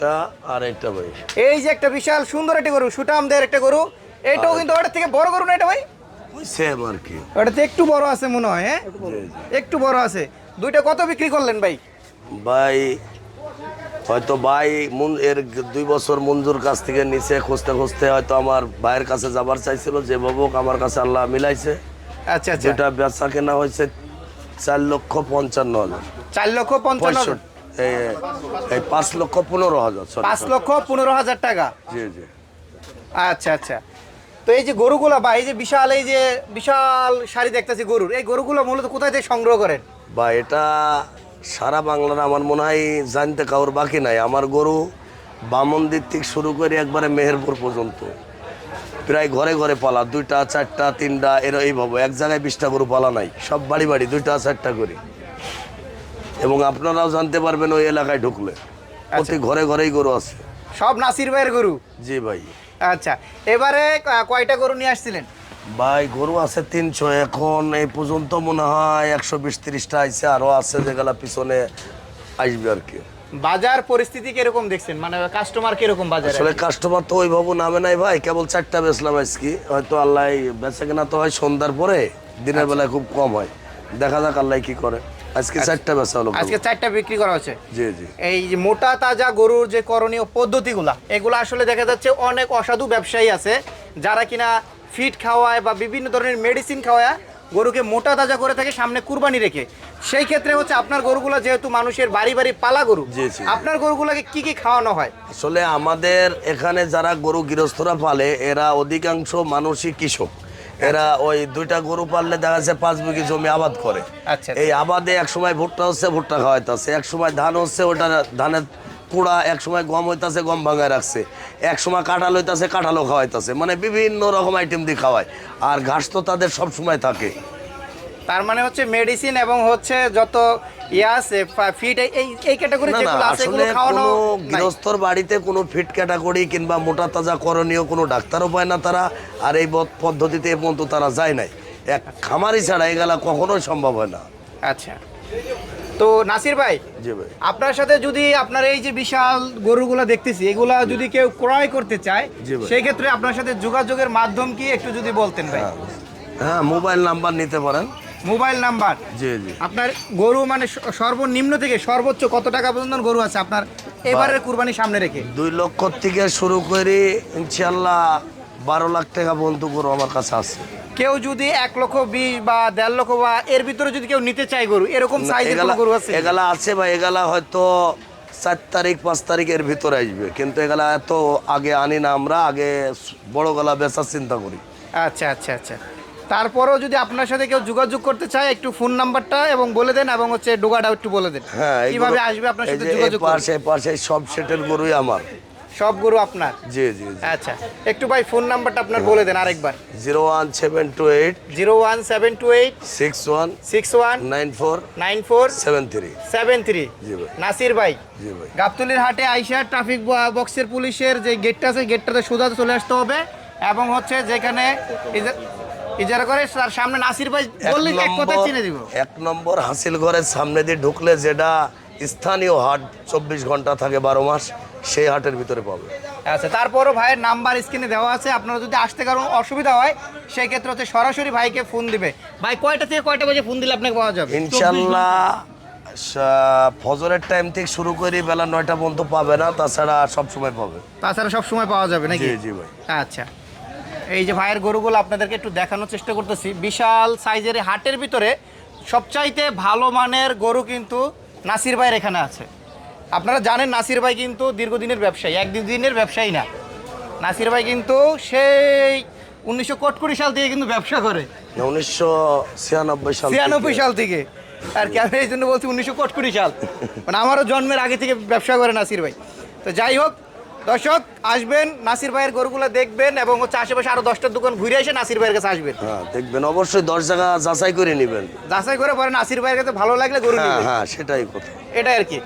এটা আর এটা ভাই এই যে একটা বিশাল সুন্দর একটা গরু, সুঠামদের একটা গরু, এটাও কিন্তু ওটার থেকে বড় গরু না এটা ভাই? ওই সেম আর কি। ওটা তো একটু বড় আছে মনে হয়, হ্যাঁ জি, জি। একটু বড় আছে। দুইটা কত বিক্রি করলেন ভাই? ভাই হয়তো ভাই এর 2 বছর মঞ্জুর কাছ থেকে নিচে খুঁজতে খুঁজতে হয়তো আমার ভাইয়ের কাছে যাবার চাইছিল, যে বাবুক আমার কাছে আল্লাহ মিলাইছে। আচ্ছা আচ্ছা, যেটা বেচা কেনা হয়েছে 4,55,000। 4,55,000, এই 5,15,000, সরি 5,15,000 টাকা। জি জি। আচ্ছা আচ্ছা। তো এই যে গরুগুলা বা এই যে বিশাল, এই যে বিশাল সারি দেখতেছি গরুর, এই গরুগুলো মূলত কোথায় থেকে সংগ্রহ করেন? বা এটা সারা বাংলার আমার মনে হয় জানতে কারোর বাকি নাই। আমার গরু বামনদির থেকে শুরু করে একবারে মেহেরপুর পর্যন্ত প্রায় ঘরে ঘরে পালা, 2টা 4টা 3টা এইভাবে এক জায়গায় 20টা গরু পালা নাই, সব বাড়ি বাড়ি 2টা 4টা করে। এবং আপনারাও জানতে পারবেন ওই এলাকায় ঢুকলে প্রতি ঘরে ঘরেই গরু আছে। সব নাসির ভাইয়ের গরু? জি ভাই। আচ্ছা, এবারে কয়টা গরু নিয়ে আসছিলেন? ভাই গরু আছে 300, এখন এই পর্যন্ত মনে হয় 120-30টা আইছে, আরো আছে যেগুলা পিছনে আসবে আর কি। বাজার পরিস্থিতি কিরকম দেখছেন, মানে কাস্টমার কিরকম বাজারে? আসলে কাস্টমার তো ওইভাবে নামে নাই ভাই, কেবল 4টা বেচলাম আজকে। হয়তো আল্লাহ বেচা কেনা তো হয় সন্ধ্যার পরে, দিনের বেলায় খুব কম হয়। দেখা যাক আল্লাহ কি করে। আজকে 4টা বেচা হলো। আজকে 4টা বিক্রি করা হচ্ছে। জি জি। এই যে মোটা তাজা গরুর যে করণীয় পদ্ধতিগুলা, এগুলো আসলে দেখা যাচ্ছে অনেক অসাধু ব্যবসায়ী আছে যারা কিনা ফিড খাওয়ায় বা বিভিন্ন ধরনের মেডিসিন খাওয়ায় গরুকে মোটা তাজা করে থাকে সামনে কুরবানি রেখে। সেই ক্ষেত্রে হচ্ছে আপনার গরুগুলো যেহেতু মানুষের বাড়ি বাড়ি পালা গরু, জি, জি। আপনার গরুগুলোকে কি কি খাওয়ানো হয়? আসলে আমাদের এখানে যারা গরু গৃহস্থরা পালে এরা অধিকাংশ মানুষই কৃষক। এরা ওই 2টা গরু পাললে দেখা যাচ্ছে 5 বিঘি জমি আবাদ করে। আচ্ছা। এই আবাদে এক সময় ভুট্টা হচ্ছে, ভুট্টা খাওয়াইতেছে, এক সময় ধান হচ্ছে, ওটা ধানের কুড়া, এক সময় গম হইতাছে, গম ভাঙায় রাখছে, এক সময় কাঁঠাল হইতাছে, কাঁঠালও খাওয়াইতেছে, মানে বিভিন্ন রকম আইটেম দিয়ে খাওয়ায়। আর ঘাস তো তাদের সব সময় থাকে। তার মানে হচ্ছে মেডিসিন এবং হচ্ছে যত আছে ফিড, এই ক্যাটাগরি না না, যেগুলো আছে আসলে এগুলো খাওয়ানো কোনো নাই। গৃহস্থর বাড়িতে কোনো ফিট ক্যাটাগরি কিংবা মোটা তাজা করণীয় কোনো ডাক্তারও পায় না তারা। আর এই পদ্ধতিতে এ পর্যন্ত তারা যায় নাই। এক খামারি ছাড়া এগুলা কখনোই সম্ভব হয় না। আচ্ছা, তো নাসির ভাই, জি ভাই। আপনার সাথে যদি আপনার এই যে বিশাল গরুগুলা দেখতেছি, এগুলা যদি কেউ ক্রয় করতে চায়, জি ভাই। সেই ক্ষেত্রে আপনার সাথে যোগাযোগের মাধ্যম কি একটু যদি বলতেন ভাই? হ্যাঁ, মোবাইল নাম্বার নিতে পারেন। Mobile number? জি জি। আপনার গরু মানে সর্বনিম্ন থেকে সর্বোচ্চ কত টাকা পর্যন্ত গরু আছে আপনার এবারের কুরবানি সামনে রেখে? 2 লক্ষ থেকে শুরু করে ইনশাল্লাহ 12 লাখ টাকা পর্যন্ত গরু আমার কাছে আছে। কেউ যদি 1,20,000 বা 1.5 লক্ষ বা এর ভিতরে যদি কেউ নিতে চায় গরু, এরকম সাইজের কোনো গরু আছে? এগুলা আছে ভাই, এগুলা হয়তো 4 তারিখ 5 তারিখের ভিতরে আসবে, কিন্তু এগুলা এত আগে আনি না আমরা, আগে বড় গলা বেচার চিন্তা করি। আচ্ছা আচ্ছা আচ্ছা। তারপরেও যদি আপনার সাথে কেউ যোগাযোগ করতে চায়, একটু ফোন নাম্বারটা এবং বলে দেন, এবং হচ্ছে ডোগাটা একটু বলে দেন। হ্যাঁ, কিভাবে আসবে আপনার সাথে যোগাযোগ করবে? পাশে সব সেটের গরুই আমার। সব গরু আপনার? জি জি জি। আচ্ছা, একটু ভাই ফোন নাম্বারটা আপনার বলে দেন আরেকবার। 01728 01728 61 61 94 94 73। 73। জি ভাই। নাসির ভাই, জি ভাই। গাবতলীর হাটে আইসা ট্রাফিক বক্সের পুলিশের যে গেটটা আছে, গেটটাতে সোজা চলে আসতে হবে, এবং হচ্ছে যেখানে ইজারা করে তার সামনে নাসির ভাই বললে এক কথা চিনে দিব। 1 নম্বর হাসিল ঘরের সামনে দিয়ে ঢুকলে যেটা স্থানীয় হাট 24 ঘন্টা থাকে 12 মাস, সেই হাটের ভিতরে পাবে। আচ্ছা, তারপরও ভাইয়ের নাম্বার স্ক্রিনে দেওয়া আছে, আপনারা যদি আসতে কারণ অসুবিধা হয় সেই ক্ষেত্রে হচ্ছে সরাসরি ভাইকে ফোন দিবে। ভাই কয়টা থেকে কয়টা বাজে ফোন দিলে আপনাকে পাওয়া যাবে? ইনশাল্লাহ ফজরের টাইম থেকে শুরু করে বেলা 9টা পর্যন্ত পাবে না, তাছাড়া সব সময় পাবে। তাছাড়া সব সময় পাওয়া যাবে নাকি? জি জি ভাই। আচ্ছা, এই যে ভাইয়ের গরুগুলো আপনাদেরকে একটু দেখানোর চেষ্টা করতেছি। বিশাল সাইজের হাটের ভিতরে সবচাইতে ভালো মানের গরু কিন্তু নাসির ভাইয়ের এখানে আছে। আপনারা জানেন নাসির ভাই কিন্তু দীর্ঘদিনের ব্যবসায়ী, দিনের ব্যবসায়ী না। নাসির ভাই কিন্তু সেই 1900 সাল থেকে কিন্তু ব্যবসা করে। 1996 সাল। 96 সাল থেকে আর কি, আমি এই জন্য বলছি 1900 সাল, মানে আমারও জন্মের আগে থেকে ব্যবসা করে নাসির ভাই। তো যাই হোক দর্শক, আসবেন নাসির ভাইয়ের গরুগুলো দেখবেন, এবং হচ্ছে আশেপাশে আরো 10টার দোকান ঘুরে এসে নাসির ভাইয়ের কাছে আসবেন। হ্যাঁ, দেখবেন অবশ্যই 10 জায়গা যাচাই করে নেবেন। যাচাই করে পরে নাসির ভাইয়ের কাছে ভালো লাগলে গরু হ্যাঁ নেবেন। হ্যাঁ, সেটাই কথা। এটাই আর কি।